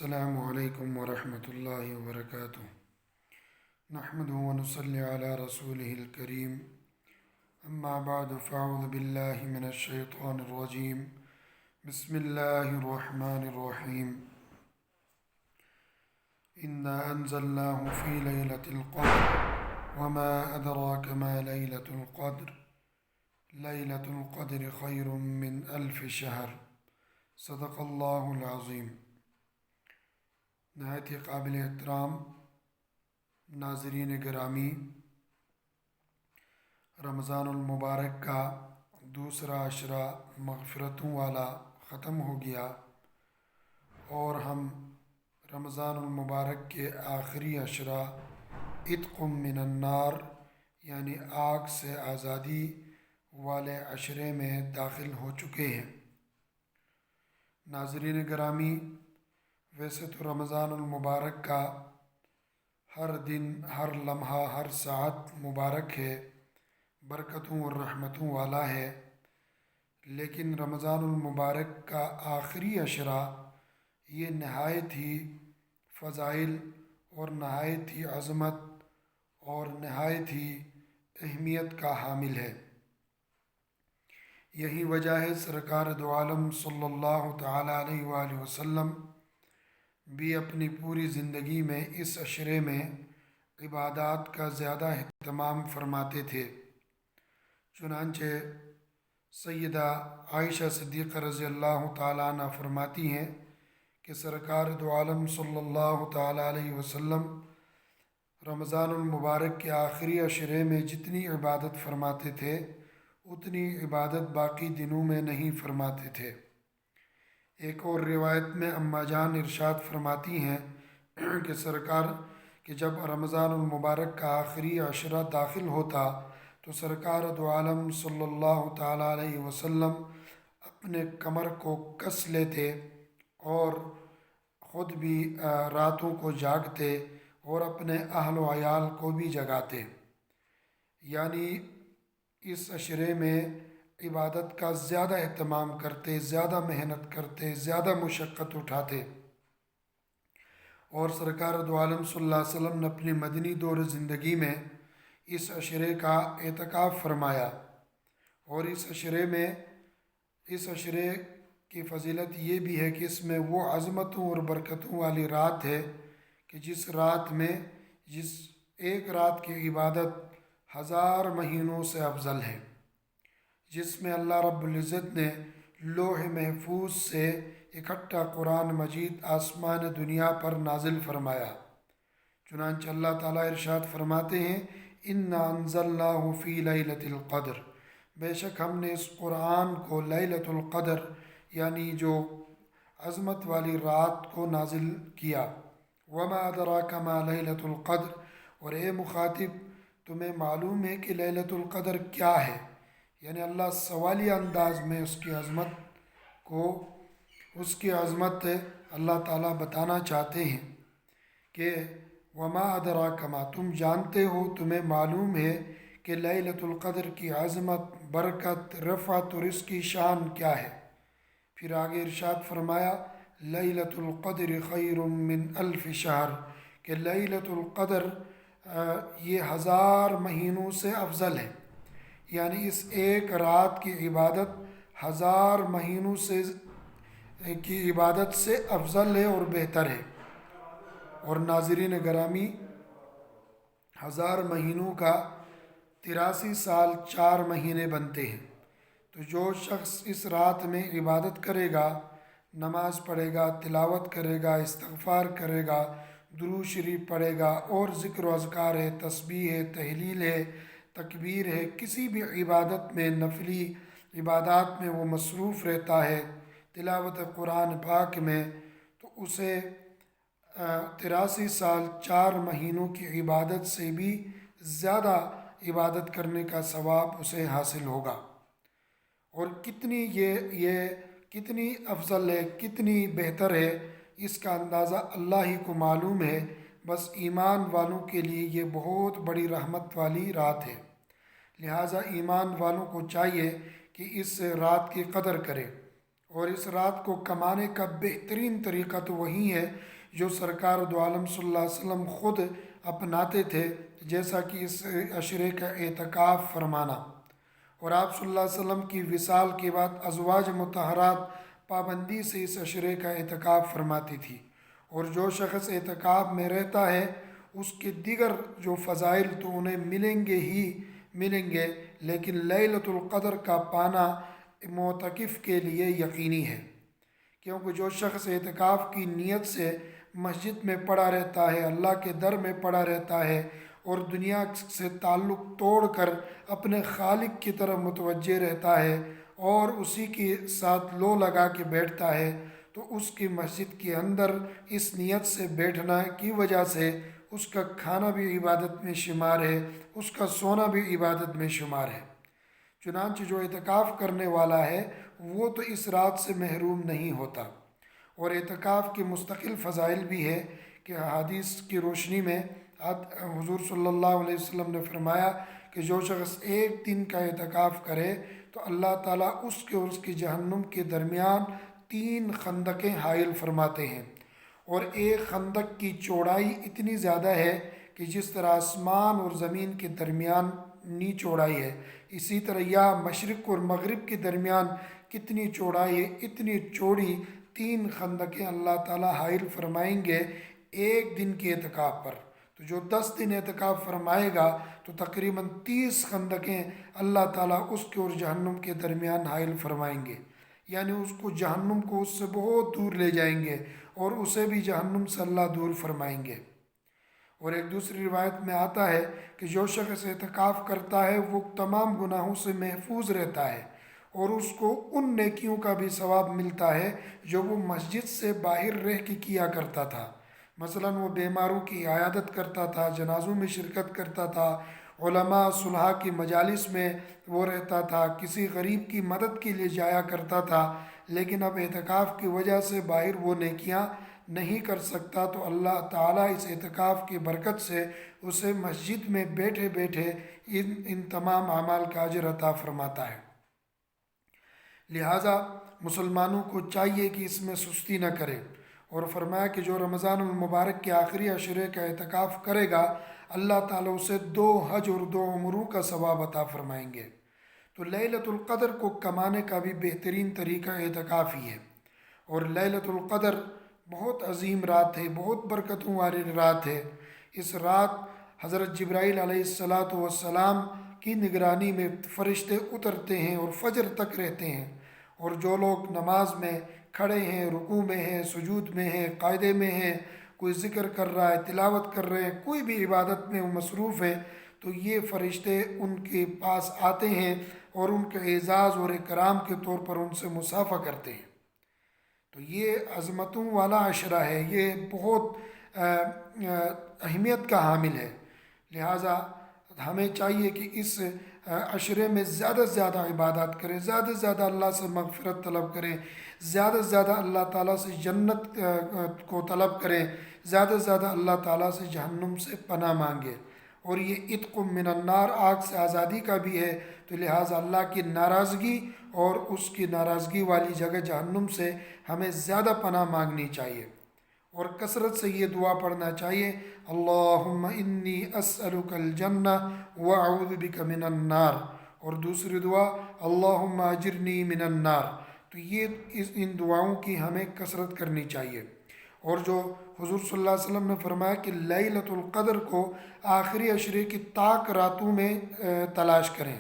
السلام علیکم ورحمۃ اللہ وبرکاتہ۔ نحمده ونصلی علی رسوله الکریم، اما بعد فاعوذ باللہ من الشیطان الرجیم، بسم اللہ الرحمن الرحیم۔ انا انزلناه فی لیلۃ القدر وما ادراک ما لیلۃ القدر لیلۃ القدر خیر من الف شہر، صدق اللہ العظیم۔ نہایت ہی قابل احترام ناظرین گرامی، رمضان المبارک کا دوسرا عشرہ مغفرتوں والا ختم ہو گیا اور ہم رمضان المبارک کے آخری عشرہ عتق من النار یعنی آگ سے آزادی والے عشرے میں داخل ہو چکے ہیں۔ ناظرین گرامی، ویسے تو رمضان المبارک کا ہر دن، ہر لمحہ، ہر ساعت مبارک ہے، برکتوں اور رحمتوں والا ہے، لیکن رمضان المبارک کا آخری عشرہ یہ نہایت ہی فضائل اور نہایت ہی عظمت اور نہایت ہی اہمیت کا حامل ہے۔ یہی وجہ ہے سرکار دو عالم صلی اللہ تعالیٰ علیہ وآلہ وسلم بھی اپنی پوری زندگی میں اس عشرے میں عبادات کا زیادہ اہتمام فرماتے تھے۔ چنانچہ سیدہ عائشہ صدیقہ رضی اللہ تعالیٰ عنہ فرماتی ہیں کہ سرکار دو عالم صلی اللہ تعالیٰ علیہ وسلم رمضان المبارک کے آخری عشرے میں جتنی عبادت فرماتے تھے اتنی عبادت باقی دنوں میں نہیں فرماتے تھے۔ ایک اور روایت میں اماں جان ارشاد فرماتی ہیں کہ سرکار کہ جب رمضان المبارک کا آخری عشرہ داخل ہوتا تو سرکار دو عالم صلی اللہ تعالیٰ علیہ وسلم اپنے کمر کو کس لیتے اور خود بھی راتوں کو جاگتے اور اپنے اہل و عیال کو بھی جگاتے، یعنی اس عشرے میں عبادت کا زیادہ اہتمام کرتے، زیادہ محنت کرتے، زیادہ مشقت اٹھاتے۔ اور سرکار دو عالم صلی اللہ علیہ وسلم نے اپنی مدنی دور زندگی میں اس عشرے کا اعتکاف فرمایا، اور اس عشرے کی فضیلت یہ بھی ہے کہ اس میں وہ عظمتوں اور برکتوں والی رات ہے کہ جس ایک رات کی عبادت 1000 مہینوں سے افضل ہے، جس میں اللہ رب العزت نے لوح محفوظ سے اکٹھا قرآن مجید آسمان دنیا پر نازل فرمایا۔ چنانچہ اللہ تعالیٰ ارشاد فرماتے ہیں انا انزلناہ فی لیلۃ القدر، بے شک ہم نے اس قرآن کو لیلۃ القدر یعنی جو عظمت والی رات کو نازل کیا۔ وما ادراک ما لیلۃ القدر، اور اے مخاطب تمہیں معلوم ہے کہ لیلۃ القدر کیا ہے؟ یعنی اللہ سوالیہ انداز میں اس کی عظمت اللہ تعالیٰ بتانا چاہتے ہیں کہ وما ادراک ما، تم جانتے ہو، تمہیں معلوم ہے کہ لیلۃ القدر کی عظمت، برکت، رفعت اور اس کی شان کیا ہے۔ پھر آگے ارشاد فرمایا لیلۃ القدر خیر من الف شہر، کہ لیلۃ القدر یہ 1000 مہینوں سے افضل ہے، یعنی اس ایک رات کی عبادت 1000 مہینوں کی عبادت سے افضل ہے اور بہتر ہے۔ اور ناظرین گرامی، 1000 مہینوں کا 83 سال 4 مہینے بنتے ہیں، تو جو شخص اس رات میں عبادت کرے گا، نماز پڑھے گا، تلاوت کرے گا، استغفار کرے گا، درود شریف پڑھے گا اور ذکر و اذکار ہے، تسبیح ہے، تہلیل ہے، تکبیر ہے، کسی بھی عبادت میں، نفلی عبادات میں وہ مصروف رہتا ہے، تلاوت قرآن پاک میں، تو اسے 83 سال 4 مہینوں کی عبادت سے بھی زیادہ عبادت کرنے کا ثواب اسے حاصل ہوگا۔ اور کتنی افضل ہے، کتنی بہتر ہے، اس کا اندازہ اللہ ہی کو معلوم ہے۔ بس ایمان والوں کے لیے یہ بہت بڑی رحمت والی رات ہے، لہٰذا ایمان والوں کو چاہیے کہ اس رات کی قدر کرے اور اس رات کو کمانے کا بہترین طریقہ تو وہی ہے جو سرکار دو عالم صلی اللہ علیہ وسلم خود اپناتے تھے، جیسا کہ اس عشرے کا اعتکاف فرمانا۔ اور آپ صلی اللہ علیہ وسلم کی وصال کے بعد ازواج مطہرات پابندی سے اس عشرے کا اعتکاف فرماتی تھی، اور جو شخص اعتکاف میں رہتا ہے اس کے دیگر جو فضائل تو انہیں ملیں گے ہی ملیں گے، لیکن لیلۃ القدر کا پانا معتکف کے لیے یقینی ہے، کیونکہ جو شخص اعتکاف کی نیت سے مسجد میں پڑا رہتا ہے، اللہ کے در میں پڑا رہتا ہے، اور دنیا سے تعلق توڑ کر اپنے خالق کی طرف متوجہ رہتا ہے اور اسی کے ساتھ لو لگا کے بیٹھتا ہے، تو اس کی مسجد کے اندر اس نیت سے بیٹھنا کی وجہ سے اس کا کھانا بھی عبادت میں شمار ہے، اس کا سونا بھی عبادت میں شمار ہے۔ چنانچہ جو اعتکاف کرنے والا ہے وہ تو اس رات سے محروم نہیں ہوتا۔ اور اعتکاف کے مستقل فضائل بھی ہے کہ حدیث کی روشنی میں حضور صلی اللہ علیہ وسلم نے فرمایا کہ جو شخص ایک دن کا اعتکاف کرے تو اللہ تعالیٰ اس کے اور اس کی جہنم کے درمیان 3 خندقیں حائل فرماتے ہیں، اور ایک خندق کی چوڑائی اتنی زیادہ ہے کہ جس طرح آسمان اور زمین کے درمیانی چوڑائی ہے، اسی طرح یا مشرق اور مغرب کے درمیان کتنی چوڑائی ہے، اتنی چوڑی 3 خندقیں اللہ تعالیٰ حائل فرمائیں گے ایک دن کے اعتکاف پر۔ تو جو 10 دن اعتکاف فرمائے گا تو تقریباً 30 خندقیں اللہ تعالیٰ اس کے اور جہنم کے درمیان حائل فرمائیں گے، یعنی اس کو جہنم کو اس سے بہت دور لے جائیں گے اور اسے بھی جہنم سے اللہ دور فرمائیں گے۔ اور ایک دوسری روایت میں آتا ہے کہ جو شخص اعتکاف کرتا ہے وہ تمام گناہوں سے محفوظ رہتا ہے، اور اس کو ان نیکیوں کا بھی ثواب ملتا ہے جو وہ مسجد سے باہر رہ کے کیا کرتا تھا۔ مثلاً وہ بیماروں کی عیادت کرتا تھا، جنازوں میں شرکت کرتا تھا، علماء صلحاء کی مجالس میں وہ رہتا تھا، کسی غریب کی مدد کے لیے جایا کرتا تھا، لیکن اب اعتکاف کی وجہ سے باہر وہ نیکیاں نہیں کر سکتا، تو اللہ تعالیٰ اس اعتکاف کی برکت سے اسے مسجد میں بیٹھے بیٹھے ان تمام اعمال کا اجر عطا فرماتا ہے۔ لہٰذا مسلمانوں کو چاہیے کہ اس میں سستی نہ کرے، اور فرمایا کہ جو رمضان المبارک کے آخری عشرے کا اعتکاف کرے گا اللہ تعالیٰ اسے 2 حج اور 2 عمروں کا ثواب عطا فرمائیں گے۔ تو لیلۃ القدر کو کمانے کا بھی بہترین طریقہ اعتکاف ہی ہے، اور لیلۃ القدر بہت عظیم رات ہے، بہت برکتوں والی رات ہے۔ اس رات حضرت جبرائیل علیہ السلام کی نگرانی میں فرشتے اترتے ہیں اور فجر تک رہتے ہیں، اور جو لوگ نماز میں کھڑے ہیں، رکوع میں ہیں، سجود میں ہیں، قاعدے میں ہیں، کوئی ذکر کر رہا ہے، تلاوت کر رہے ہیں، کوئی بھی عبادت میں مصروف ہے، تو یہ فرشتے ان کے پاس آتے ہیں اور ان کے اعزاز اور اکرام کے طور پر ان سے مصافحہ کرتے ہیں۔ تو یہ عظمتوں والا عشرہ ہے، یہ بہت اہمیت کا حامل ہے، لہٰذا ہمیں چاہیے کہ اس عشرے میں زیادہ سے زیادہ عبادات کریں، زیادہ سے زیادہ اللہ سے مغفرت طلب کریں، زیادہ سے زیادہ اللہ تعالیٰ سے جنت کو طلب کریں، زیادہ سے زیادہ اللہ تعالیٰ سے جہنم سے پناہ مانگیں۔ اور یہ عتق من النار، آگ سے آزادی کا بھی ہے، تو لہٰذا اللہ کی ناراضگی اور اس کی ناراضگی والی جگہ جہنم سے ہمیں زیادہ پناہ مانگنی چاہیے، اور کثرت سے یہ دعا پڑھنا چاہیے، اللہم انی اسألک الجنہ واعوذ بک من النار، اور دوسری دعا اللہم اجرنی من النار۔ تو یہ ان دعاؤں کی ہمیں کثرت کرنی چاہیے۔ اور جو حضور صلی اللہ علیہ وسلم نے فرمایا کہ لیلۃ القدر کو آخری عشرے کی طاق راتوں میں تلاش کریں۔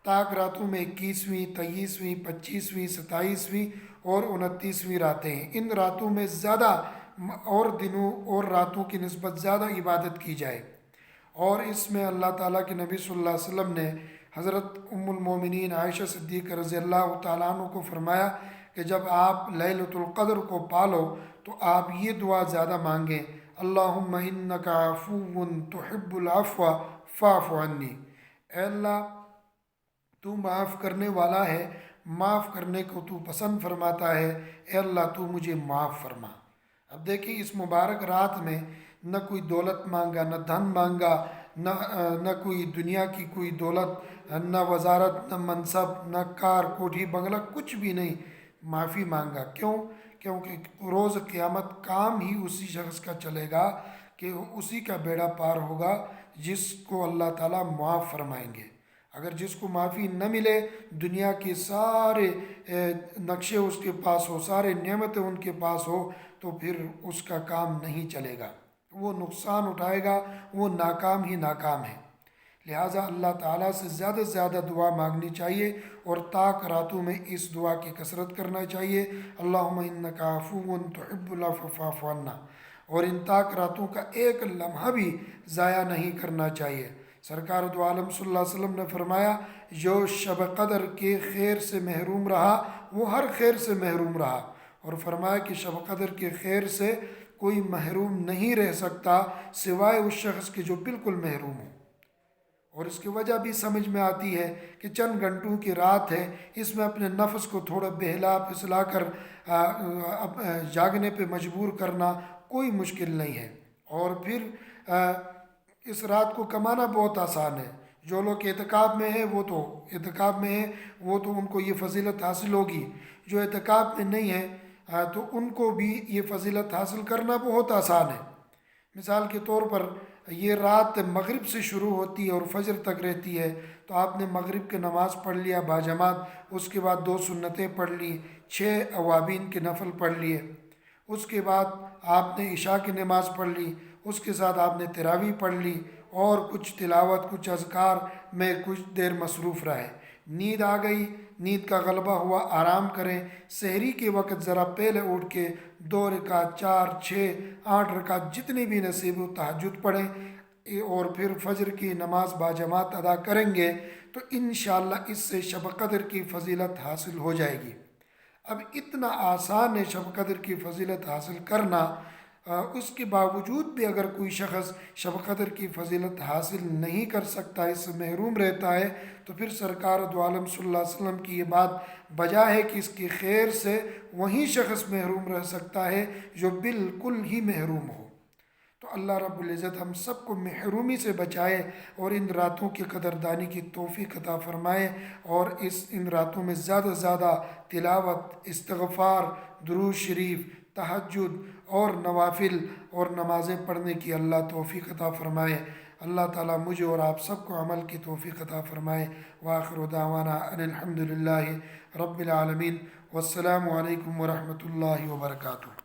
طاق راتوں میں 21ویں، 23ویں، 25ویں، 27ویں اور 29ویں راتیں ہیں۔ ان راتوں میں زیادہ اور دنوں اور راتوں کی نسبت زیادہ عبادت کی جائے، اور اس میں اللہ تعالیٰ کے نبی صلی اللہ علیہ وسلم نے حضرت ام المومنین عائشہ صدیقہ رضی اللہ تعالیٰ عنہ کو فرمایا کہ جب آپ لیلۃ القدر کو پالو تو آپ یہ دعا زیادہ مانگیں، اللہم انک عفو تحب العفو فاعف عنی، اے اللہ تو معاف کرنے والا ہے، معاف کرنے کو تو پسند فرماتا ہے، اے اللہ تو مجھے معاف فرما۔ اب دیکھیں اس مبارک رات میں نہ کوئی دولت مانگا، نہ دھن مانگا، نہ کوئی دنیا کی کوئی دولت، نہ وزارت، نہ منصب، نہ کار کوٹھی بنگلہ، کچھ بھی نہیں، معافی مانگا۔ کیوں؟ کیونکہ روز قیامت کام ہی اسی شخص کا چلے گا کہ اسی کا بیڑا پار ہوگا جس کو اللہ تعالیٰ معاف فرمائیں گے۔ اگر جس کو معافی نہ ملے، دنیا کے سارے نقشے اس کے پاس ہو، سارے نعمتیں ان کے پاس ہو، تو پھر اس کا کام نہیں چلے گا، وہ نقصان اٹھائے گا، وہ ناکام ہی ناکام ہے۔ لہٰذا اللہ تعالیٰ سے زیادہ سے زیادہ دعا مانگنی چاہیے، اور طاق راتوں میں اس دعا کی کثرت کرنا چاہیے، اللہم انک عفو تحب العفو فاعف عنا۔ اور ان طاق راتوں کا ایک لمحہ بھی ضائع نہیں کرنا چاہیے۔ سرکار دو عالم صلی اللہ علیہ وسلم نے فرمایا، جو شب قدر کے خیر سے محروم رہا وہ ہر خیر سے محروم رہا، اور فرمایا کہ شب قدر کے خیر سے کوئی محروم نہیں رہ سکتا سوائے اس شخص کے جو بالکل محروم ہو۔ اور اس کی وجہ بھی سمجھ میں آتی ہے کہ چند گھنٹوں کی رات ہے، اس میں اپنے نفس کو تھوڑا بہلا پھسلا کر جاگنے پہ مجبور کرنا کوئی مشکل نہیں ہے۔ اور پھر اس رات کو کمانا بہت آسان ہے۔ جو لوگ اعتکاف میں ہیں وہ تو ان کو یہ فضیلت حاصل ہوگی، جو اعتکاف میں نہیں ہے تو ان کو بھی یہ فضیلت حاصل کرنا بہت آسان ہے۔ مثال کے طور پر یہ رات مغرب سے شروع ہوتی ہے اور فجر تک رہتی ہے، تو آپ نے مغرب کی نماز پڑھ لیا باجماعت، اس کے بعد 2 سنتیں پڑھ لی، 6 اوابین کے نفل پڑھ لیے، اس کے بعد آپ نے عشاء کی نماز پڑھ لی، اس کے ساتھ آپ نے تراویح پڑھ لی، اور کچھ تلاوت، کچھ اذکار میں کچھ دیر مصروف رہے۔ نیند آ گئی، نیند کا غلبہ ہوا، آرام کریں، سحری کے وقت ذرا پہلے اٹھ کے 2 رکعت، 4، 6، 8 رکعت جتنی بھی نصیب ہو تہجد پڑھیں، اور پھر فجر کی نماز باجماعت ادا کریں گے تو انشاءاللہ اس سے شب قدر کی فضیلت حاصل ہو جائے گی۔ اب اتنا آسان ہے شب قدر کی فضیلت حاصل کرنا، اس کے باوجود بھی اگر کوئی شخص شب قدر کی فضیلت حاصل نہیں کر سکتا، اس سے محروم رہتا ہے، تو پھر سرکار دو عالم صلی اللہ علیہ وسلم کی یہ بات بجا ہے کہ اس کی خیر سے وہی شخص محروم رہ سکتا ہے جو بالکل ہی محروم ہو۔ تو اللہ رب العزت ہم سب کو محرومی سے بچائے، اور ان راتوں کی قدردانی کی توفیق عطا فرمائے، اور ان راتوں میں زیادہ سے زیادہ تلاوت، استغفار، درود شریف، تہجد اور نوافل اور نمازیں پڑھنے کی اللہ توفیق عطا فرمائے۔ اللہ تعالیٰ مجھے اور آپ سب کو عمل کی توفیق عطا فرمائے۔ وآخر دعوانا ان الحمد للہ رب العالمین، والسلام علیکم ورحمۃ اللہ وبرکاتہ۔